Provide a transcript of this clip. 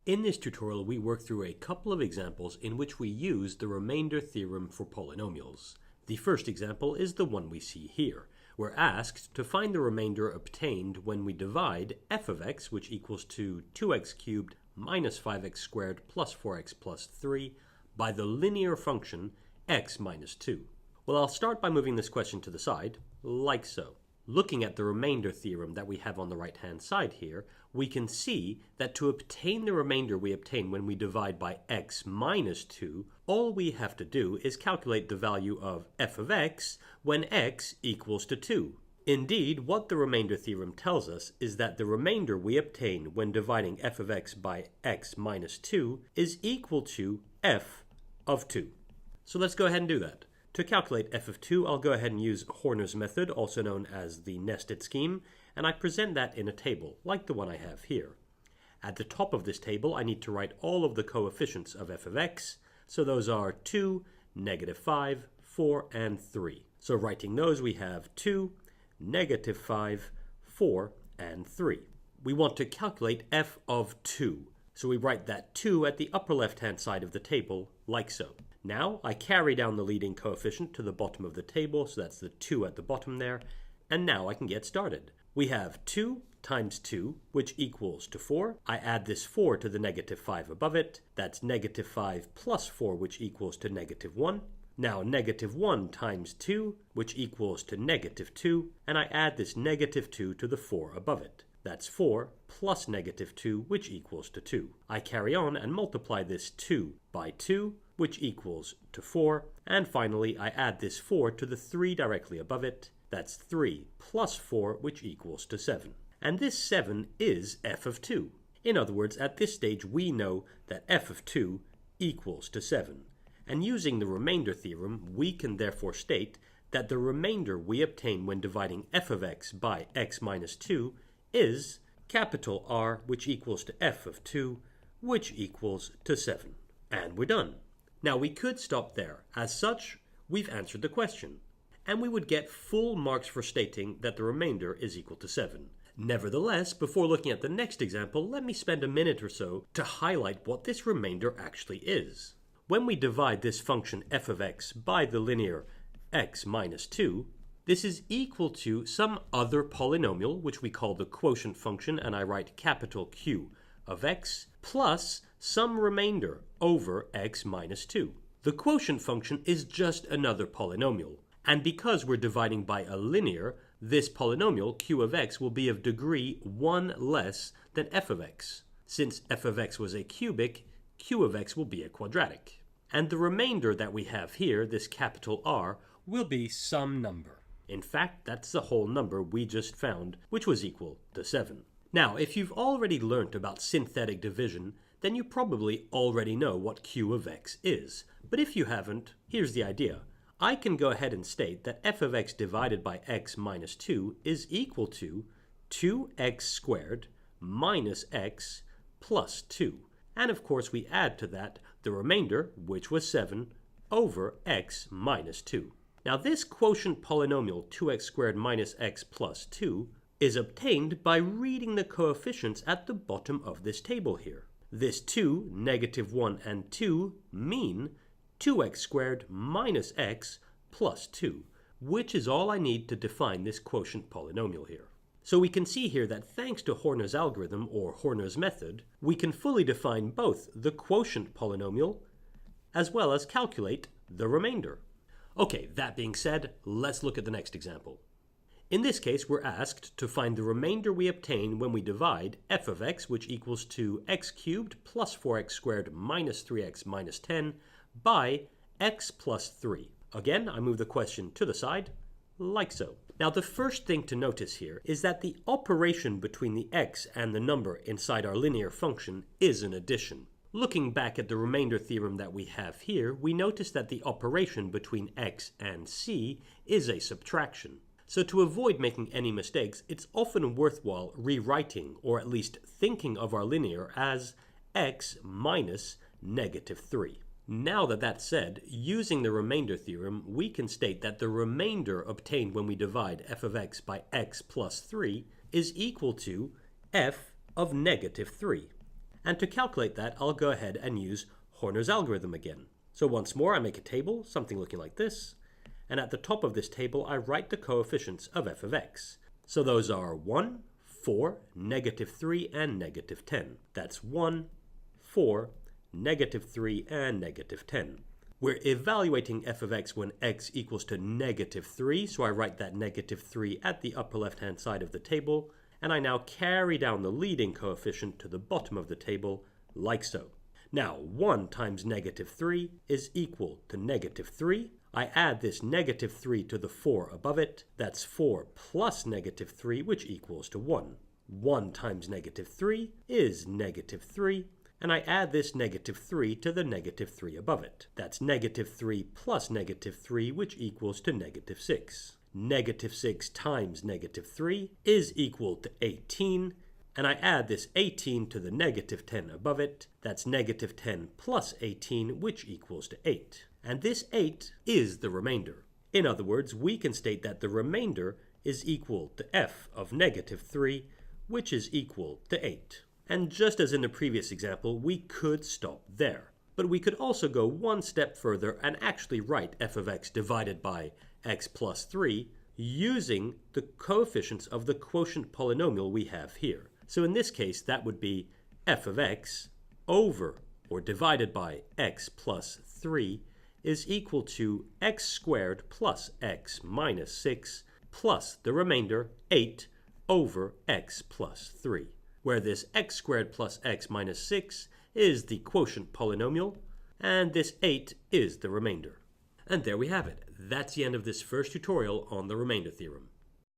In this tutorial, we work through a couple of examples in which we use the remainder theorem for polynomials. The first example is the one we see here. We're asked to find the remainder obtained when we divide f of x, which equals to 2x cubed minus 5x squared plus 4x plus 3, by the linear function x minus 2. Well, I'll start by moving this question to the side, like so. Looking at the remainder theorem that we have on the right-hand side here, we can see that to obtain the remainder we obtain when we divide by x minus 2, all we have to do is calculate the value of f of x when x equals to 2. Indeed, what the remainder theorem tells us is that the remainder we obtain when dividing f of x by x minus 2 is equal to f of 2. So let's go ahead and do that. To calculate f of 2, I'll go ahead and use Horner's method, also known as the nested scheme, and I present that in a table, like the one I have here. At the top of this table, I need to write all of the coefficients of f of x, so those are 2, negative 5, 4, and 3. So writing those, we have 2, negative 5, 4, and 3. We want to calculate f of 2, so we write that 2 at the upper left-hand side of the table, like so. Now, I carry down the leading coefficient to the bottom of the table, so that's the 2 at the bottom there, and now I can get started. We have 2 times 2, which equals to 4. I add this 4 to the negative 5 above it. That's negative 5 plus 4, which equals to negative 1. Now, negative 1 times 2, which equals to negative 2, and I add this negative 2 to the 4 above it. That's 4 plus negative 2, which equals to 2. I carry on and multiply this 2 by 2, which equals to 4, and finally I add this 4 to the 3 directly above it. That's 3 plus 4, which equals to 7. And this 7 is f of 2. In other words, at this stage we know that f of 2 equals to 7. And using the remainder theorem, we can therefore state that the remainder we obtain when dividing f of x by x minus 2 is capital R, which equals to f of 2, which equals to 7. And we're done. Now we could stop there. As such, we've answered the question, and we would get full marks for stating that the remainder is equal to 7. Nevertheless, before looking at the next example, let me spend a minute or so to highlight what this remainder actually is. When we divide this function f of x by the linear x minus 2, this is equal to some other polynomial, which we call the quotient function, and I write capital Q of x, plus some remainder over x minus 2. The quotient function is just another polynomial, and because we're dividing by a linear, this polynomial, q of x, will be of degree 1 less than f of x. Since f of x was a cubic, q of x will be a quadratic. And the remainder that we have here, this capital R, will be some number. In fact, that's the whole number we just found, which was equal to 7. Now, if you've already learnt about synthetic division, then you probably already know what q of x is. But if you haven't, here's the idea. I can go ahead and state that f of x divided by x minus 2 is equal to 2x squared minus x plus 2. And of course we add to that the remainder, which was 7, over x minus 2. Now this quotient polynomial 2x squared minus x plus 2 is obtained by reading the coefficients at the bottom of this table here. This 2, negative 1, and 2 mean 2x squared minus x plus 2, which is all I need to define this quotient polynomial here. So we can see here that thanks to Horner's algorithm, or Horner's method, we can fully define both the quotient polynomial as well as calculate the remainder. Okay, that being said, let's look at the next example. In this case, we're asked to find the remainder we obtain when we divide f of x, which equals to x cubed plus 4x squared minus 3x minus 10, by x plus 3. Again, I move the question to the side, like so. Now, the first thing to notice here is that the operation between the x and the number inside our linear function is an addition. Looking back at the remainder theorem that we have here, we notice that the operation between x and c is a subtraction. So to avoid making any mistakes, it's often worthwhile rewriting, or at least thinking of our linear as x minus negative 3. Now that that's said, using the remainder theorem, we can state that the remainder obtained when we divide f of x by x plus 3 is equal to f of negative 3. And to calculate that, I'll go ahead and use Horner's algorithm again. So once more, I make a table, something looking like this. And at the top of this table, I write the coefficients of f of x. So those are 1, 4, -3, and -10. That's 1, 4, -3, and -10. We're evaluating f of x when x equals to -3, so I write that -3 at the upper left-hand side of the table, and I now carry down the leading coefficient to the bottom of the table, like so. Now, 1 times -3 is equal to -3. I add this -3 to the 4 above it. That's 4 plus -3, which equals to 1. 1 times -3 is -3. And I add this -3 to the -3 above it. That's -3 plus -3, which equals to -6. -6 times -3 is equal to 18, and I add this 18 to the -10 above it. That's -10 plus 18, which equals to 8. And this 8 is the remainder. In other words, we can state that the remainder is equal to f of -3, which is equal to 8. And just as in the previous example, we could stop there. But we could also go one step further and actually write f of x divided by x plus 3 using the coefficients of the quotient polynomial we have here. So in this case, that would be f of x over or divided by x plus 3 is equal to x squared plus x minus 6 plus the remainder 8 over x plus 3. Where this x squared plus x minus 6 is the quotient polynomial, and this 8 is the remainder. And there we have it. That's the end of this first tutorial on the remainder theorem.